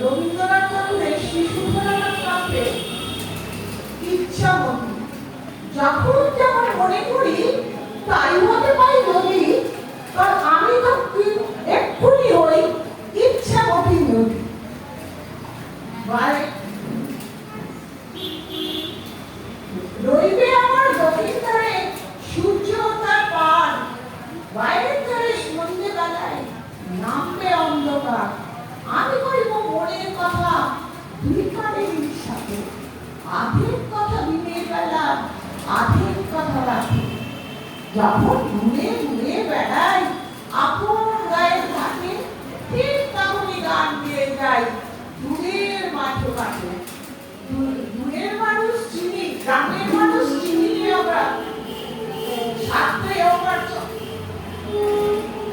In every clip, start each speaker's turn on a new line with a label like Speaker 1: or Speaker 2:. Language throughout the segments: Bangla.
Speaker 1: রবীন্দ্রনাথ ঠাকুরের শিশুধরানাথ কাব্যে ইচ্ছামতি। যখন যেমন মনে করি তাই হতে পাই নদী, কারণ আমি তো এক্ষুনি হই ইচ্ছামতি নদী। রইবে আমার দক্ষিণ ধারে সূর্য তার পার, বাইরের ধারে সন্ধ্যেবেলায় নামবে অন্ধকার। আমি কইব মনের কথা দুই কানের সাথে, আধেক কথা দিনের বেলা আধেক কথা রাখে। যখন ঘুরে ঘুরে বেড়াই আপন গায়ের ঘাটে, ঠিক তখনই গান গেয়ে যাই দূরের মাঠে ঘাটে। দূরের মানুষ চিনি, গ্রামের মানুষ চিনি আমরা, সাথে আমার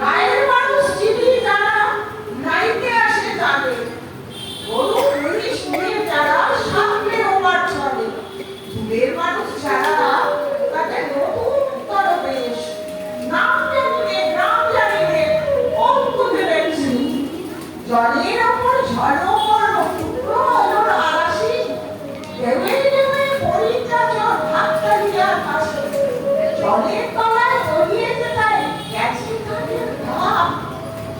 Speaker 1: গায়ের মানুষ চিনি যারা নাইতে আসে যাবে, গরু পুলিশ নিয়ে যারা সামনে ওভার চলে। দূরের মানুষ যারা তাদের নতুন তরবেশ, নাম জানিয়ে গ্রাম জানিয়ে অঙ্ক দেবেছি। জলের ওপর ঝলমল টুকরো আলোর আকাশে ঢেউয়ে ঢেউয়ে পরিত্রাচর ধাক্কা দিয়া ভাসে। জলের তলায় তলিয়ে যেটায় গেছে তাদের ধাপ,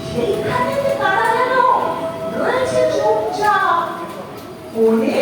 Speaker 1: সেইখানে তারা যেন রয়েছে চুপচাপ। কোনে